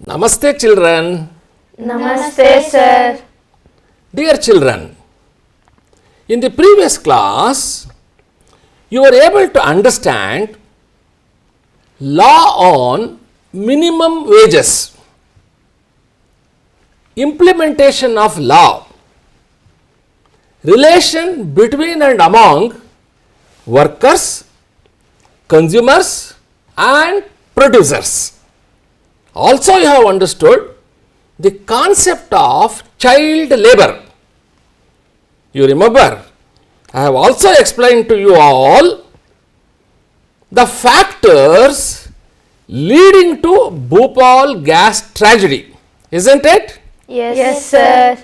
Namaste children. Namaste, sir. Dear children, in the previous class, you were able to understand law on minimum wages, implementation of law, relation between and among workers, consumers and producers. Also you have understood the concept of child labor. You remember, I have also explained to you all the factors leading to Bhopal gas tragedy, isn't it? Yes, sir.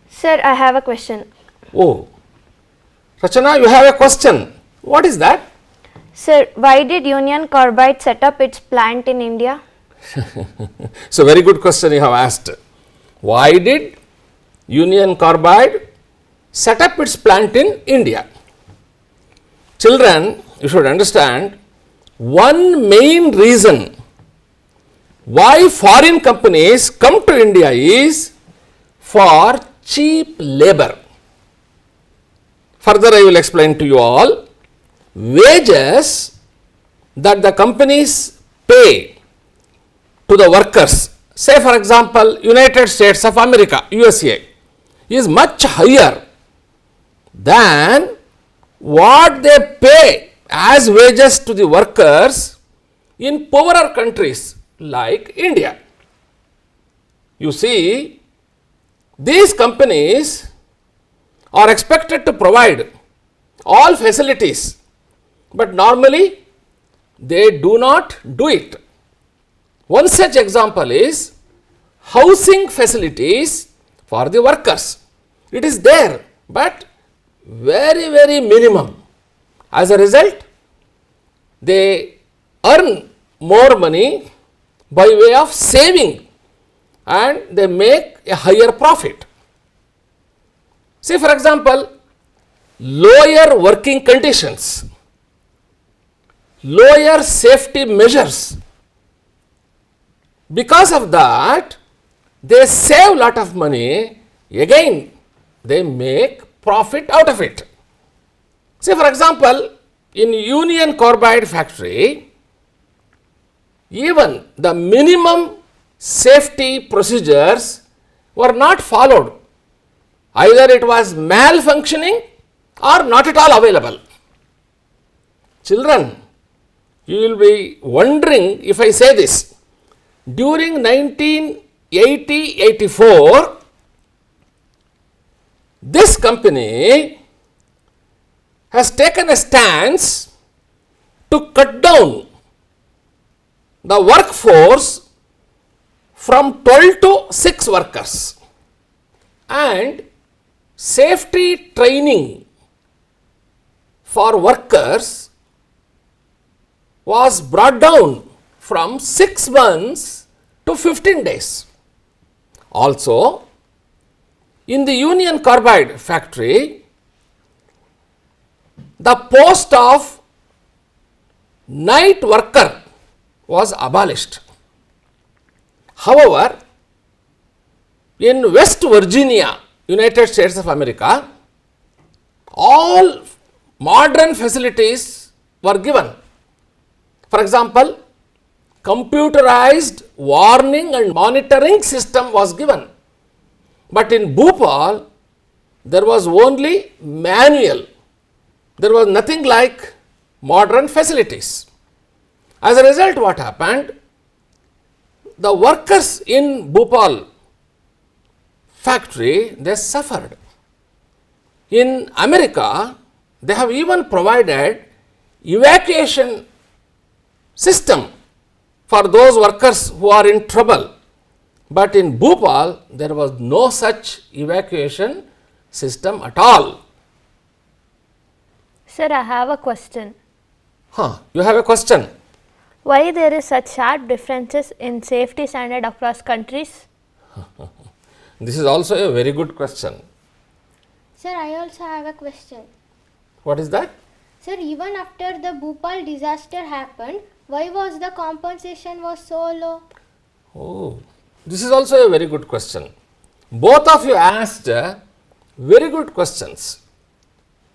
Sir, I have a question. Oh, Rachana, you have a question. What is that? Sir, why did Union Carbide set up its plant in India? So, very good question you have asked. Why did Union Carbide set up its plant in India? Children, you should understand, one main reason why foreign companies come to India is for cheap labor. Further, I will explain to you all. Wages that the companies pay to the workers, say for example, United States of America, USA, is much higher than what they pay as wages to the workers in poorer countries like India. You see, these companies are expected to provide all facilities, but normally they do not do it. One such example is housing facilities for the workers. It is there, but very minimum. As a result, they earn more money by way of saving and they make a higher profit. See, for example, lower working conditions, lower safety measures. Because of that, they save lot of money, again they make profit out of it. Say for example, in Union Carbide factory, even the minimum safety procedures were not followed. Either it was malfunctioning or not at all available. Children, you will be wondering if I say this. During 1980-84, this company has taken a stance to cut down the workforce from 12 to 6 workers, and safety training for workers was brought down from 6 months to 15 days. Also, in the Union Carbide factory, the post of night worker was abolished. However, in West Virginia, United States of America, all modern facilities were given. For example, computerized warning and monitoring system was given. But in Bhopal, there was only manual. There was nothing like modern facilities. As a result, what happened? The workers in Bhopal factory, they suffered. In America, they have even provided evacuation system for those workers who are in trouble. But in Bhopal, there was no such evacuation system at all. Sir, I have a question. You have a question? Why there is such sharp differences in safety standard across countries? This is also a very good question. Sir, I also have a question. What is that? Sir, even after the Bhopal disaster happened, why was the compensation was so low? Oh, This is also a very good question. Both of you asked very good questions.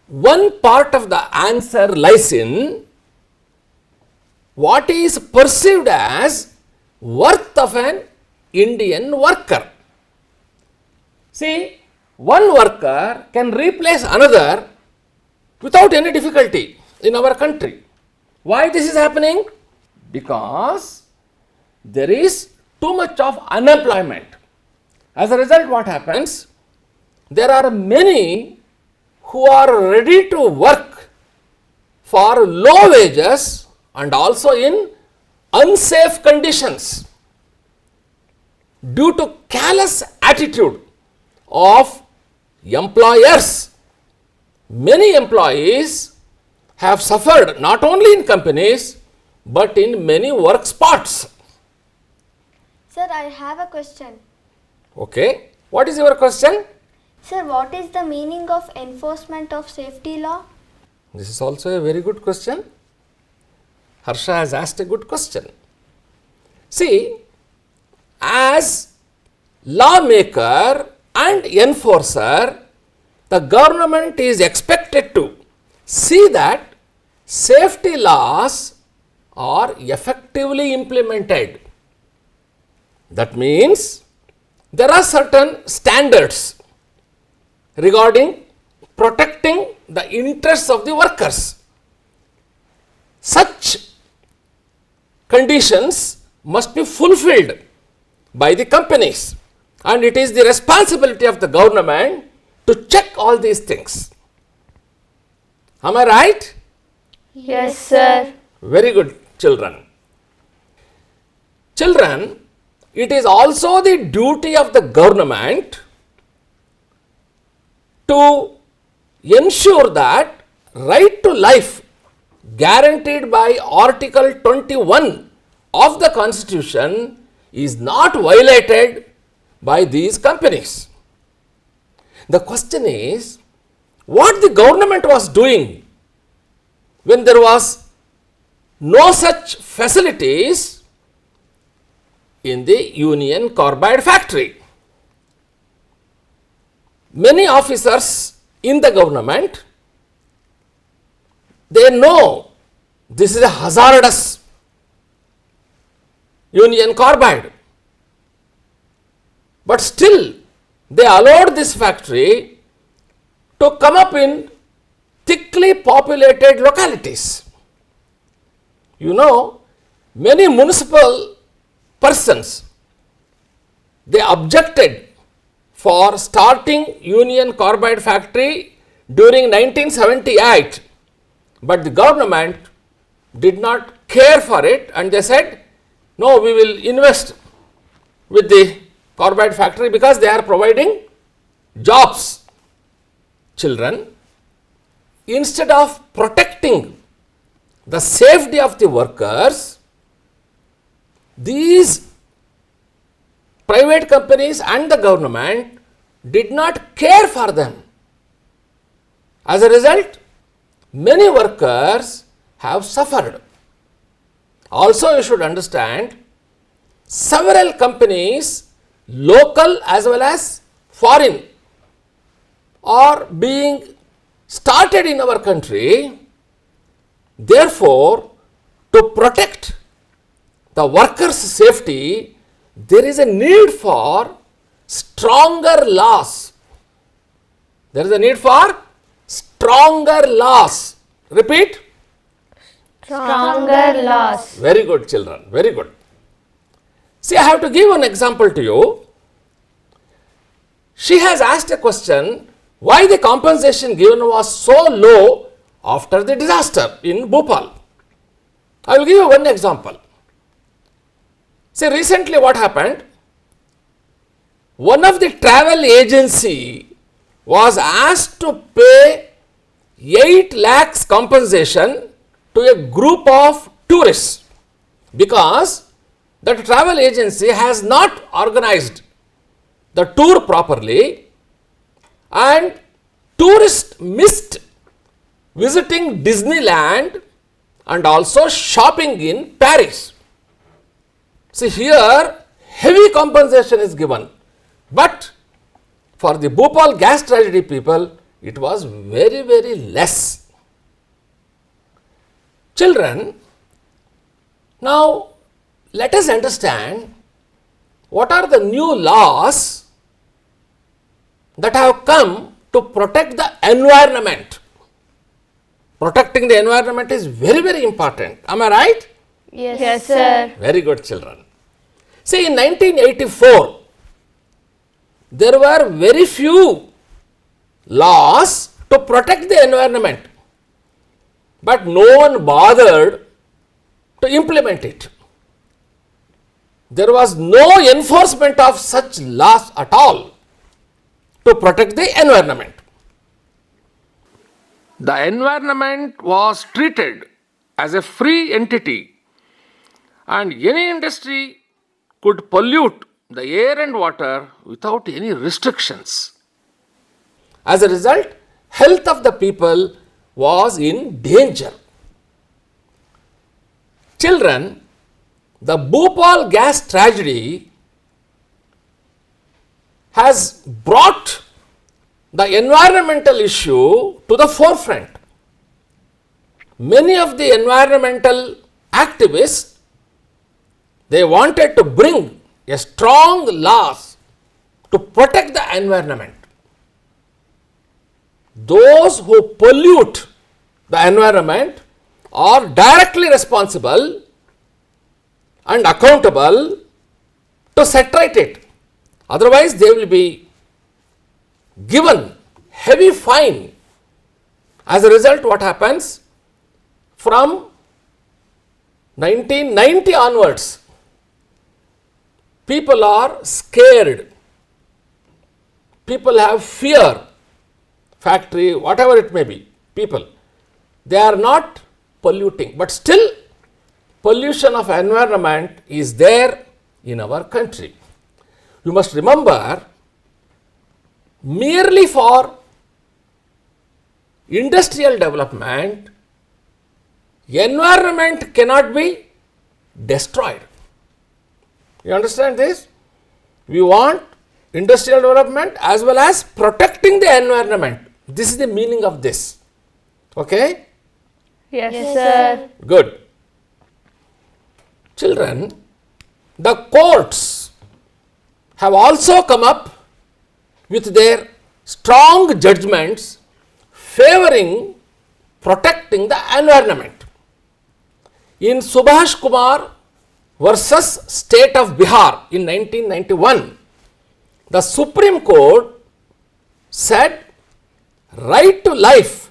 One part of the answer lies in what is perceived as worth of an Indian worker. See, one worker can replace another without any difficulty in our country. Why this is happening? Because there is too much of unemployment. As a result, what happens? There are many who are ready to work for low wages and also in unsafe conditions due to callous attitude of employers. Many employees have suffered not only in companies but in many work spots. Sir, I have a question. Okay, what is your question? Sir, what is the meaning of enforcement of safety law? This is also a very good question. Harsha has asked a good question. See, as lawmaker and enforcer, the government is expected to see that safety laws are effectively implemented. That means there are certain standards regarding protecting the interests of the workers. Such conditions must be fulfilled by the companies, and it is the responsibility of the government to check all these things. Am I right? Yes, sir. Very good, children. Children, it is also the duty of the government to ensure that right to life guaranteed by Article 21 of the Constitution is not violated by these companies. The question is, what the government was doing when there was no such facilities in the Union Carbide factory. Many officers in the government, they know this is a hazardous Union Carbide, but still they allowed this factory to come up in thickly populated localities. You know, many municipal persons, they objected for starting Union Carbide factory during 1978, but the government did not care for it, and they said, no, we will invest with the carbide factory because they are providing jobs. Children, instead of protecting the safety of the workers, these private companies and the government did not care for them. As a result, many workers have suffered. Also, you should understand, several companies, local as well as foreign, are being started in our country. Therefore, to protect the workers' safety, there is a need for stronger laws. There is a need for stronger laws. Repeat. Stronger laws. Very good, children. Very good. See, I have to give an example to you. She has asked a question, why the compensation given was so low after the disaster in Bhopal. I will give you one example. See, recently what happened? One of the travel agency was asked to pay 8 lakhs compensation to a group of tourists because the travel agency has not organized the tour properly and tourists missed visiting Disneyland and also shopping in Paris. See, here heavy compensation is given. But for the Bhopal gas tragedy people, it was very, very less. Children, now let us understand what are the new laws that have come to protect the environment. Protecting the environment is very, very important. Am I right? Yes, sir. Very good, children. See, in 1984, there were very few laws to protect the environment, but no one bothered to implement it. There was no enforcement of such laws at all to protect the environment. The environment was treated as a free entity, and any industry could pollute the air and water without any restrictions. As a result, health of the people was in danger. Children, the Bhopal gas tragedy has brought the environmental issue to the forefront. Many of the environmental activists, they wanted to bring a strong laws to protect the environment. Those who pollute the environment are directly responsible and accountable to set right it. Otherwise, they will be given heavy fine. As a result, what happens? From 1990 onwards, people are scared. People have fear. Factory, whatever it may be, people, they are not polluting, but still pollution of environment is there in our country. You must remember, merely for industrial development, environment cannot be destroyed. You understand this? We want industrial development as well as protecting the environment. This is the meaning of this. Okay? Yes, sir. Good. Children, the courts have also come up with their strong judgments favoring protecting the environment. In Subhash Kumar versus State of Bihar in 1991, the Supreme Court said right to life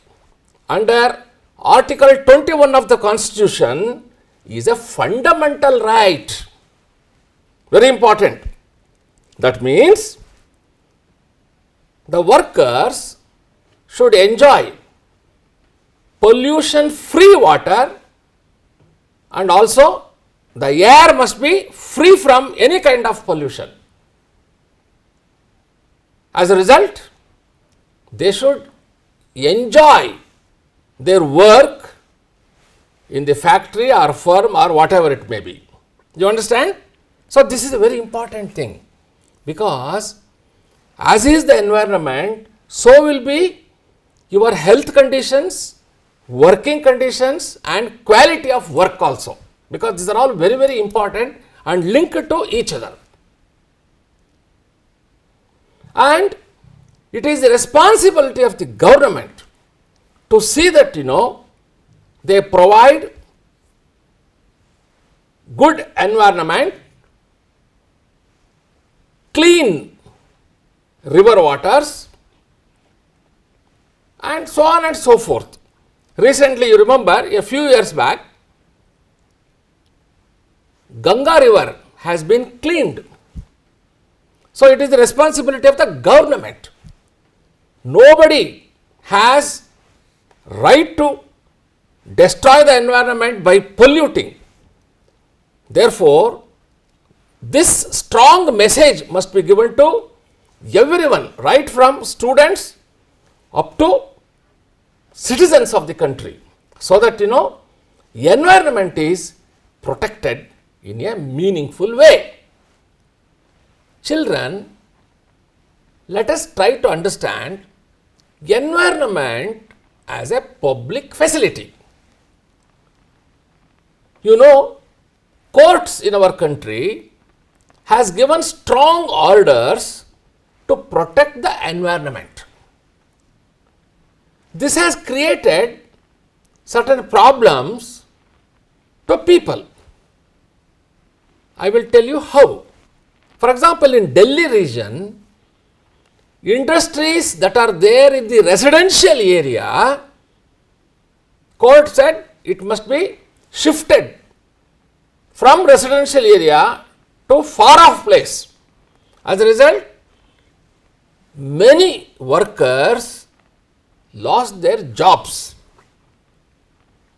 under Article 21 of the Constitution is a fundamental right. Very important. That means the workers should enjoy pollution free water, and also the air must be free from any kind of pollution. As a result, they should enjoy their work in the factory or firm or whatever it may be. You understand? So, this is a very important thing, because as is the environment, so will be your health conditions, working conditions and quality of work also, because these are all very, very important and linked to each other. And it is the responsibility of the government to see that, they provide good environment, clean river waters, and so on and so forth. Recently, you remember a few years back, Ganga river has been cleaned. So, it is the responsibility of the government. Nobody has right to destroy the environment by polluting. Therefore, this strong message must be given to everyone, right from students up to citizens of the country, so that environment is protected in a meaningful way. Children, let us try to understand environment as a public facility. You know, courts in our country has given strong orders to protect the environment. This has created certain problems to people. I will tell you how. For example, in Delhi region, industries that are there in the residential area, court said it must be shifted from residential area to far off place. As a result, many workers lost their jobs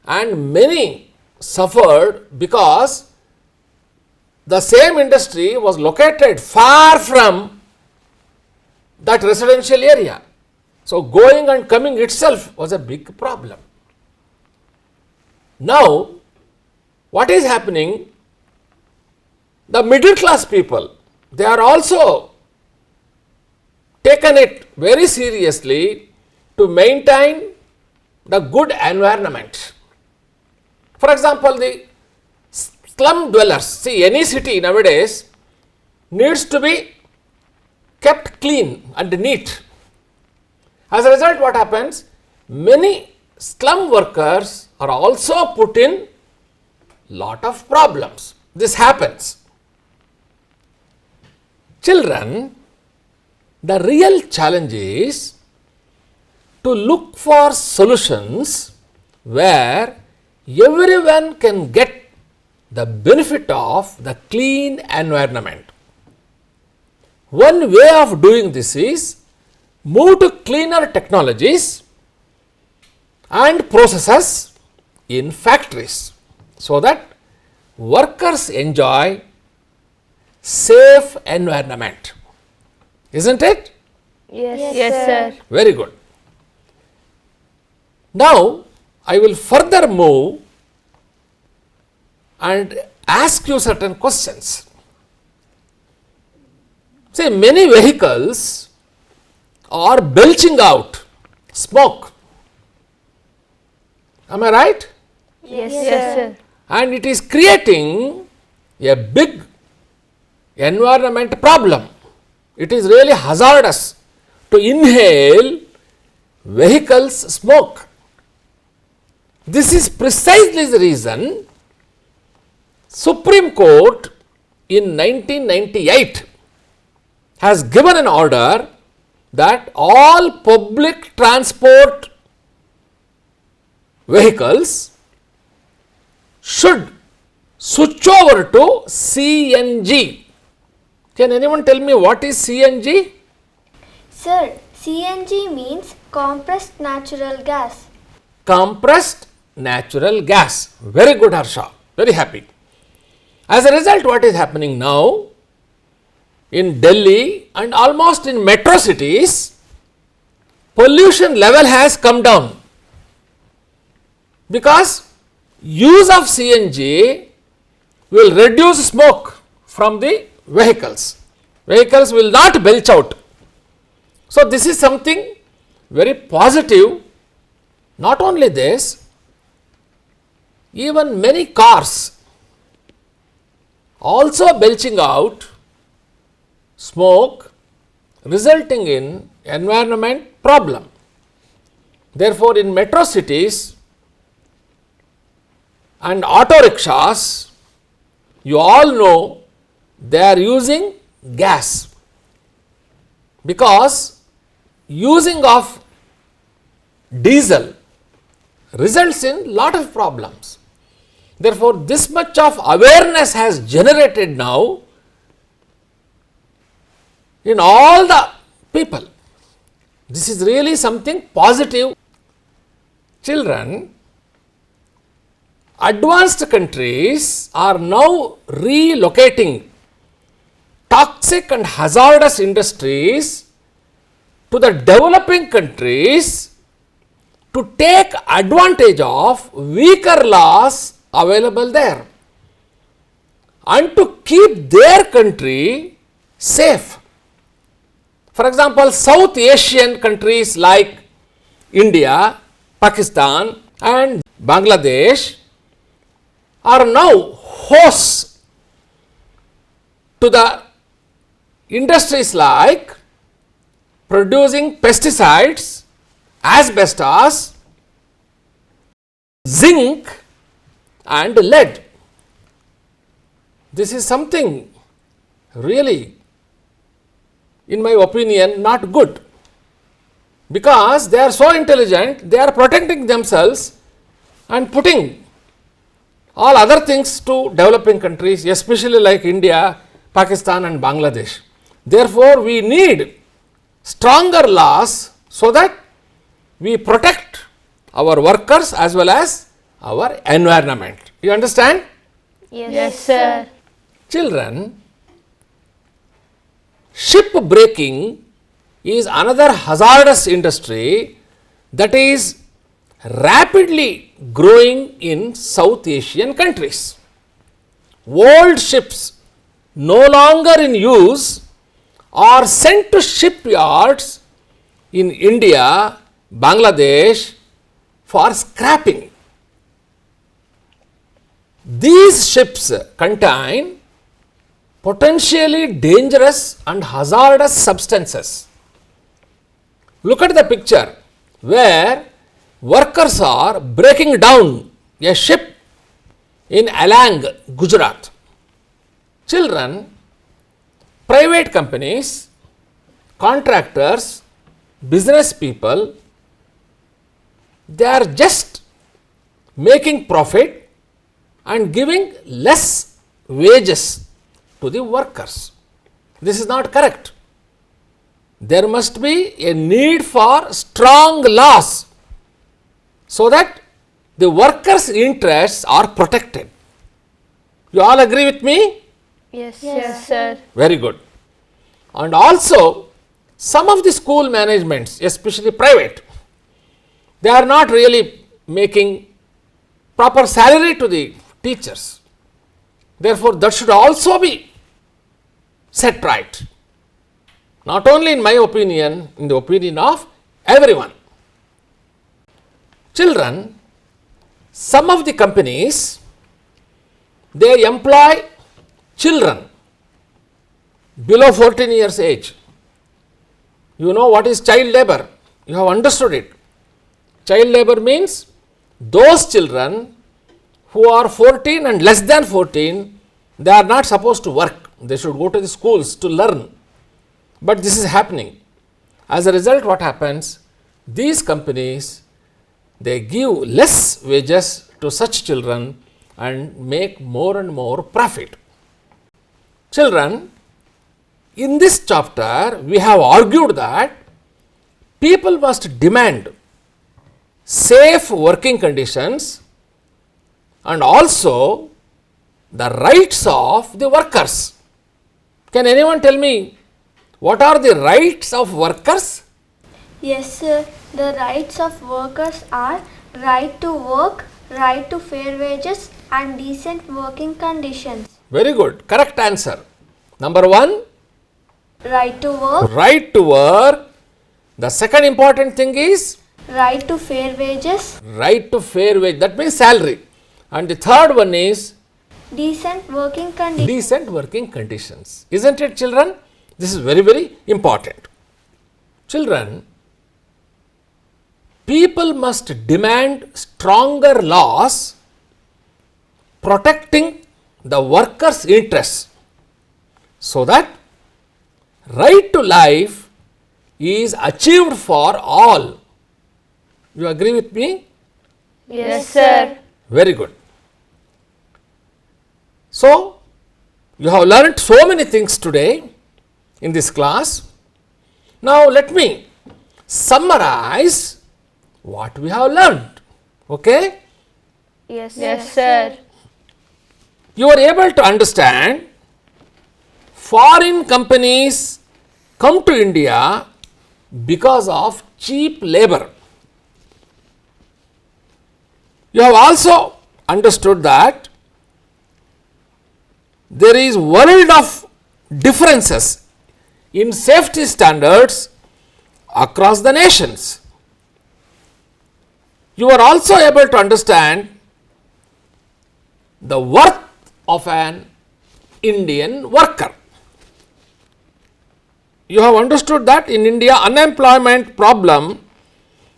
and many suffered because the same industry was located far from that residential area. So, going and coming itself was a big problem. Now, what is happening? The middle class people, they are also taken it very seriously to maintain the good environment. For example, the slum dwellers, see, any city nowadays needs to be kept clean and neat. As a result, what happens? Many slum workers are also put in lot of problems. This happens. Children, the real challenge is to look for solutions where everyone can get the benefit of the clean environment. One way of doing this is move to cleaner technologies and processes in factories so that workers enjoy safe environment. Isn't it? Yes, sir. Very good. Now, I will further move and ask you certain questions. See, many vehicles are belching out smoke. Am I right? Yes, sir. And it is creating a big environment problem. It is really hazardous to inhale vehicles smoke. This is precisely the reason Supreme Court in 1998 has given an order that all public transport vehicles should switch over to CNG. Can anyone tell me what is CNG? Sir, CNG means compressed natural gas. Compressed natural gas. Very good, Harsha. Very happy. As a result, what is happening now in Delhi and almost in metro cities, pollution level has come down because use of CNG will reduce smoke from the vehicles. Vehicles will not belch out. So, this is something very positive. Not only this, even many cars also belching out smoke, resulting in environment problem. Therefore, in metro cities and auto rickshaws, you all know they are using gas, because using of diesel results in lot of problems. Therefore, this much of awareness has generated now in all the people. This is really something positive. Children, advanced countries are now relocating toxic and hazardous industries to the developing countries to take advantage of weaker laws available there and to keep their country safe. For example, South Asian countries like India, Pakistan and Bangladesh are now hosts to the industries like producing pesticides, asbestos, zinc and lead. This is something really, in my opinion, not good, because they are so intelligent, they are protecting themselves and putting all other things to developing countries, especially like India, Pakistan and Bangladesh. Therefore, we need stronger laws so that we protect our workers as well as our environment. You understand? Yes, sir. Children, shipbreaking is another hazardous industry that is rapidly growing in South Asian countries. Old ships no longer in use are sent to shipyards in India, Bangladesh for scrapping. These ships contain potentially dangerous and hazardous substances. Look at the picture where workers are breaking down a ship in Alang, Gujarat. Children, private companies, contractors, business people, they are just making profit and giving less wages to the workers. This is not correct. There must be a need for strong laws so that the workers' interests are protected. You all agree with me? Yes, sir. Very good. And also, some of the school managements, especially private, they are not really making proper salary to the teachers. Therefore, that should also be set right. Not only in my opinion, in the opinion of everyone. Children, some of the companies, they employ children below 14 years age. You know what is child labor? You have understood it. Child labor means those children who are 14 and less than 14, they are not supposed to work. They should go to the schools to learn. But this is happening. As a result, what happens? These companies, they give less wages to such children and make more and more profit. Children, in this chapter, we have argued that people must demand safe working conditions and also the rights of the workers. Can anyone tell me what are the rights of workers? Yes, sir. The rights of workers are right to work, right to fair wages and decent working conditions. Very good. Correct answer. Number one, Right to work, right to work. The second important thing is right to fair wages, right to fair wage. That means salary. And the third one is decent working conditions. decent working conditions. Isn't it, children? This is very, very important. Children, people must demand stronger laws protecting the workers' interests so that right to life is achieved for all. You agree with me? Yes, sir. Very good. So, you have learnt so many things today in this class. Now, let me summarize what we have learnt. Okay? Yes, sir. You are able to understand foreign companies come to India because of cheap labor. You have also understood that there is world of differences in safety standards across the nations. You are also able to understand the worth of an Indian worker. You have understood that in India unemployment problem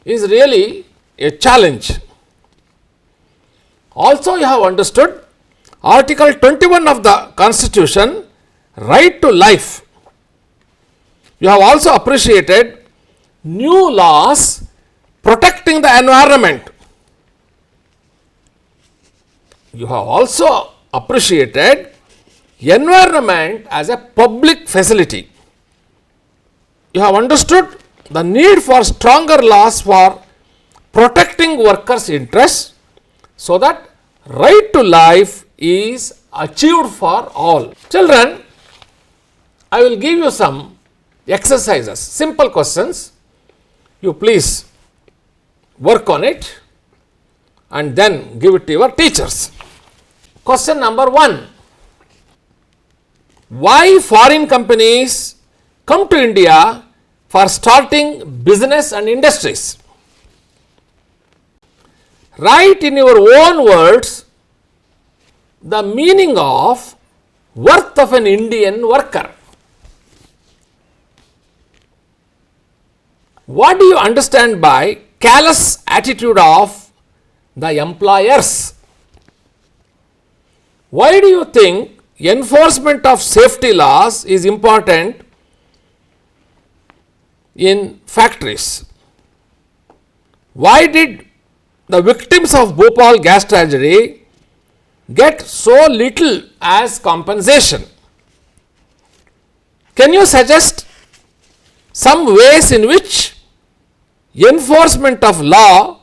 is really a challenge. Also you have understood Article 21 of the Constitution, right to life. You have also appreciated new laws protecting the environment. You have also appreciated environment as a public facility. You have understood the need for stronger laws for protecting workers' interests so that right to life is achieved for all. Children, I will give you some exercises, simple questions. You please work on it and then give it to your teachers. Question number 1. Why foreign companies come to India for starting business and industries? Write in your own words the meaning of worth of an Indian worker. What do you understand by callous attitude of the employers? Why do you think enforcement of safety laws is important in factories? Why did the victims of Bhopal gas tragedy get so little as compensation? Can you suggest some ways in which enforcement of law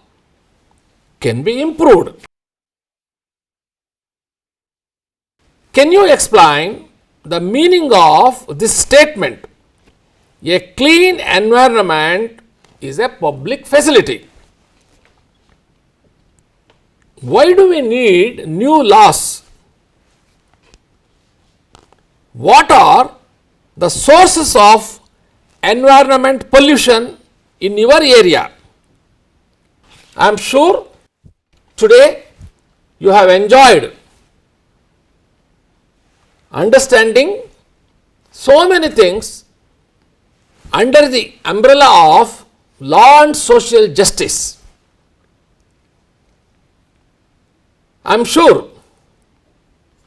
can be improved? Can you explain the meaning of this statement? A clean environment is a public facility. Why do we need new laws? What are the sources of environment pollution in your area? I am sure today you have enjoyed understanding so many things under the umbrella of law and social justice. I am sure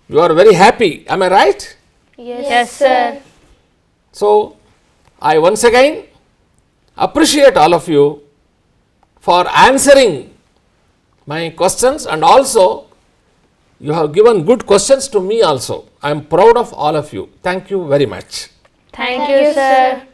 you are very happy. Am I right? Yes, sir. So, I once again appreciate all of you for answering my questions, and also you have given good questions to me also. I am proud of all of you. Thank you very much. Thank you, sir.